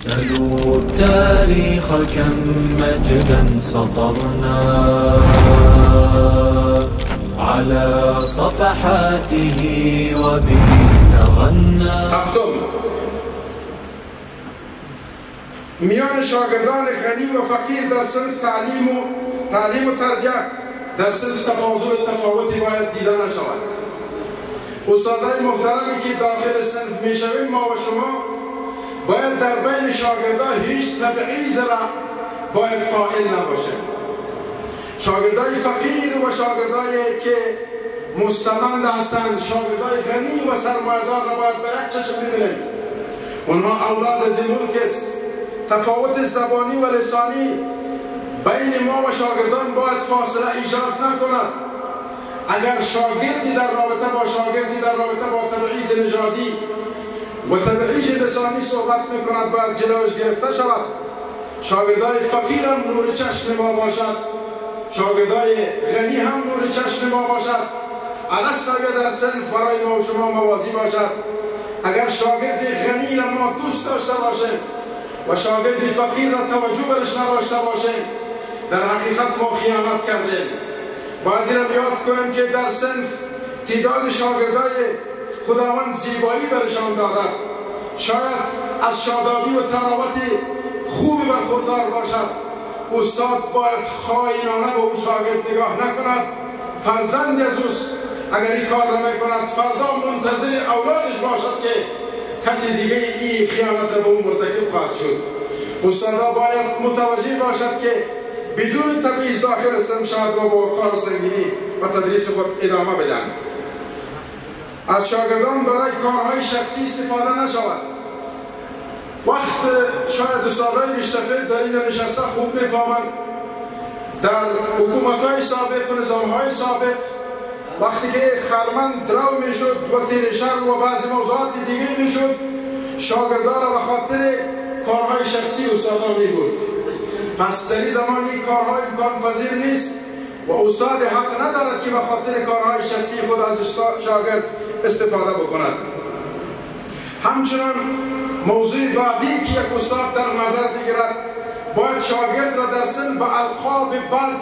سلوا التاريخ كم مجدا سطرنا على صفحاته وبه تغنى. میان شاگردان غنی و فقیر در صنف تعلیم و تربیت در صنف تفاوتی باید دیده نشود. استادای محترمی که داخل صنف میشویم ما و شما باید در بین شاگردان هیچ تبعیض را باید قائل نباشیم. شاگردای فقیر و شاگردایی که مستمند هستند، شاگردای غنی و سرمایه‌دار را باید به یک چشم ببینیم. اونها اولاد از ملک است. تفاوت زبانی و لسانی بین ما و شاگردان باید فاصله ایجاد نکند. اگر شاگردی در رابطه با شاگردی در رابطه با تبعیض نژادی و تبعیض لسانی صحبت میکند باید جلوش گرفته شود. شاگردای فقیر هم نور چشم ما باشد، شاگردای غنی هم نور چشم ما باشد. علی السویه در صنف برای ما و شما موازی باشد. اگر شاگرد غنی را ما دوست داشته باشیم و شاگرد فقیر را توجه برش نداشته باشیم، در حقیقت ما خیانت کردیم. باید این را یاد کنیم که در صنف تعداد شاگردای خداوند زیبایی برشان داده، شاید از شادابی و تراوت خوبی برخوردار باشد. استاد باید خائنانه به او شاگرد نگاه نکند. فرزند از اوست، اگر این کار را میکند فردا منتظر اولادش باشد که کسی دیگه این خیانت را به او مرتکب خواهد شد. استادا باید متوجه باشد که بدون تبعیض داخل صنف شاید و با کار سنگینی و تدریس خود ادامه بدن. از شاگردان برای کارهای شخصی استفاده نشود. وقت شاید استادای ریش‌سفید در این نشسته خوب میفهمند در حکومت‌های سابق و نظام‌های سابق وقتی که خرمن درو میشد و تیرشر و بعضی موضوعات دیگه میشد، شاگردان را به خاطر کارهای شخصی استادا میبرد. پس در این زمان این کارهای امکان پذیر نیست و استاد حق ندارد که به خاطر کارهای شخصی خود از شاگرد استفاده بکند. همچنان موضوع بعدی که یک استاد در نظر بگیرد، باید شاگرد را در سن به القاب بد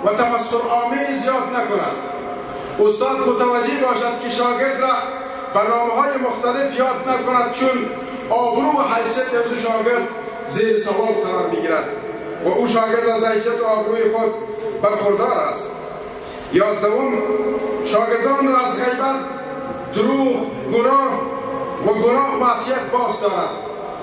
و تمسخرآمیز یاد نکند. استاد متوجه باشد که شاگرد را به نامهای مختلف یاد نکند، چون آبرو و حیثیت از شاگرد زیر سوال قرار میگیرد و او شاگرد از حیثیت و آبروی خود برخوردار است. 11 شاگردان را از غیبت، دروغ، گناه و معصیت باز دارد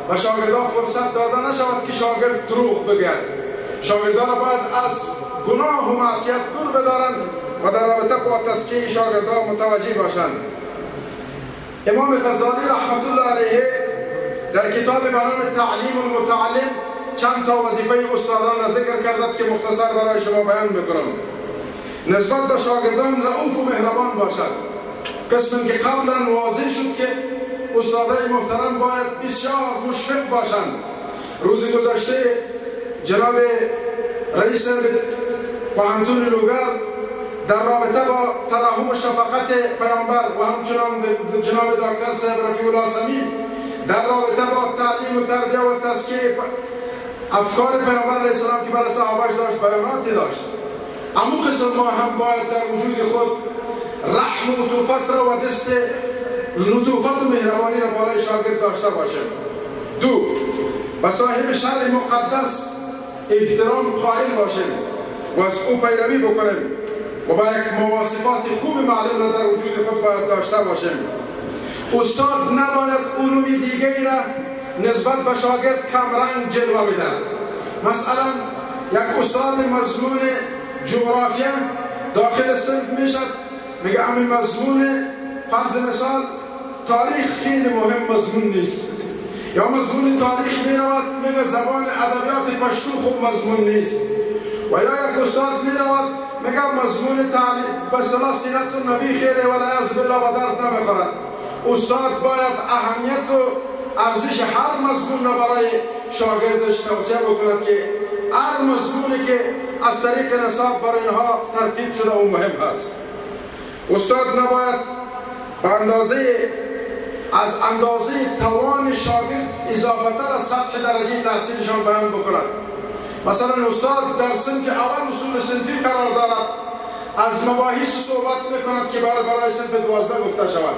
و شاگردان فرصت داده نشود که شاگرد دروغ بگوید. شاگردان را باید از گناه و معصیت دور بدارند و در رابطه با تزکیه شاگردان متوجه باشند. امام غزالی رحمت الله علیه در کتاب به نام تعلیم المتعلم چند تا وظیفه استادان را ذکر کرده که مختصر برای شما بیان میکنم. نسبت به شاگردان رؤوف و مهربان باشد. قسمی که قبلا واضح شد که استادای محترم باید بسیار مشفق باشند. روز گذشته جناب رئیس پوهنتون لوگر در رابطه با ترحم و شفقت پیامبر و همچنان جناب دکتر صاحب رفیع الله سمیع در رابطه با تعلیم و تربیت و تزکیه افکار پیامبر علیه السلام که برای صحابه‌اش داشت بیاناتی داشت. اما قسم ما هم باید در وجود خود رحم و لطوفت را و دست لطوفت و مهربانی را برای شاگرد داشته باشیم. 2. به صاحب شرع مقدس احترام قائل باشیم و از او پیروی بکنیم و با یک مواصفات خوب معلم را در وجود خود باید داشته باشیم. استاد نباید علوم دیگری را نسبت به شاگرد کمرنگ جلوه بده. مثلا یک استاد مضمون جغرافیا داخل صنف میشد، میگه همین مضمون فرض مثال تاریخ خیلی مهم مضمون نیست، یا مضمون تاریخ میرود میگه زبان ادبیات پشتو خوب مضمون نیست، و یا یک استاد میرود میگه مضمون تعلیم به اصطلاح سیرت النبی خیره والعیاذ بالله به درد نمیخورد. استاد باید اهمیت و ارزش هر مضمون را برای شاگردش توصیه بکند که هر مضمونی که از طریق نصاب برای اینها ترتیب شده و مهم هست. استاد نباید به اندازه از اندازه توان شاگرد اضافتر از سطح درجه تحصیلشان بیان بکند. مثلا استاد در صنف اول اصول صنفی قرار دارد، از مباحث صحبت میکند که برای صنف 12 گفته شود،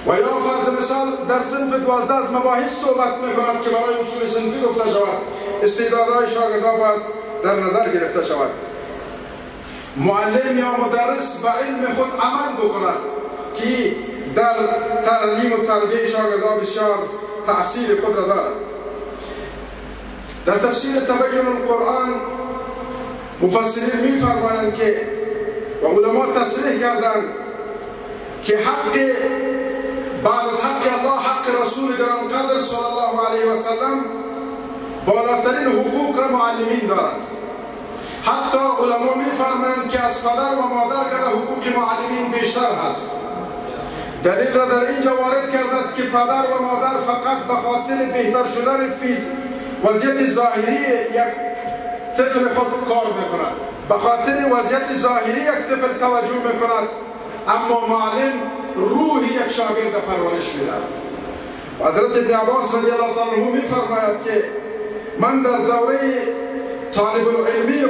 و یا فرض مثال در صنف 12 از مباحث صحبت میکند که برای اصول صنفی گفته شود. استعدادهای شاگردان باید در نظر گرفته شود. معلم یا مدرس به علم خود عمل بکند که در تعلیم و تربیه شاگردان بسیار تأثیر خود را دارد. در تفسیر تبیین القرآن مفسرین می‌فرمایند که و علما تصریح کردند که حق بعد از حق الله حق رسول گرانقدر صلی الله علیه و سلم بالاترین حقوق را معلمین دارند. حتی علما می‌فرمایند که از پدر و مادر که حقوق معلمین بیشتر هست. دلیل را در اینجا وارد کردند که پدر و مادر فقط به خاطر بهتر شدن وضعیت ظاهری یک طفل خود کار میکند، به خاطر وضعیت ظاهری یک طفل توجه میکند، اما معلم روح یک شاگرد پرورش میدهد. حضرت ابن عباس رضی الله تعالی عنه میفرماید که من در دوره طالب العلمی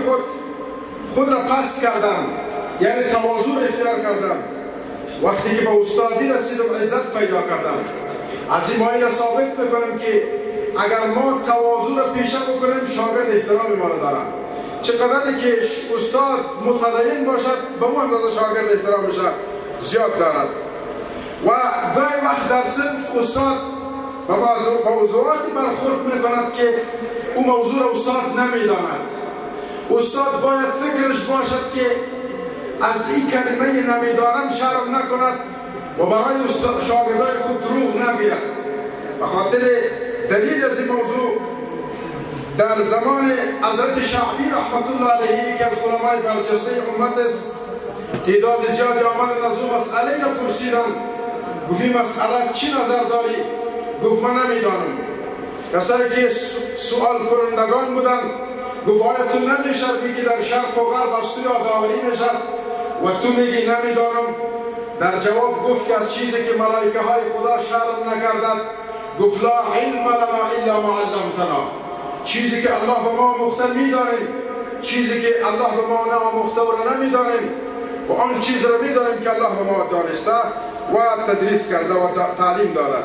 خود را پست کردم، یعنی تواضع اختیار کردم. وقتی که به استادی رسیدم عزت پیدا کردم. از این مایل ثابت میکنم که اگر ما تواضع را پیشه بکنیم شاگرد احترام ما را دارد. چقدر که استاد متدین باشد به اون اندازه شاگرد احترامش زیاد دارد. و گاهی وقت در صنف استاد به موضوعاتی برخورد میکند که او موضوع را استاد نمیداند. استاد باید فکرش باشد که از این کلمه نمیدانم شرم نکند و برای شاگردای خود دروغ نگوید. به خاطر دلیل از این موضوع در زمان حضرت شعبی رحمت الله علیه که از علمای برجسته امت است، تعداد زیادی آمدند از او مسئله را پرسیدند. گفت این مسئله چی نظر داری؟ گفت من نمیدانم. کسایی که سوال کنندگان بودند گفت آیا تو نمیشد بگی در شرق و غرب از تو یادآوری میشد و تو میگی نمیدانم؟ در جواب گفت که از چیزی که ملائکه های خدا شرم نکردند، گفت لا علم لنا الا ما علمتنا. چیزی که الله به ما آموخته میدانیم، چیزی که الله به ما ناموخته و را نمیدانیم، و آن چیز را میدانیم که الله به ما دانسته و تدریس کرده و تعلیم داده.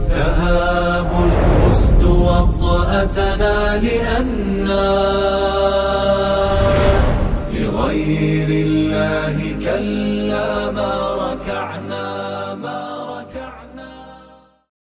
تهاب الأسد وطأتنا لأننا لغير الله كلا ما ركعنا.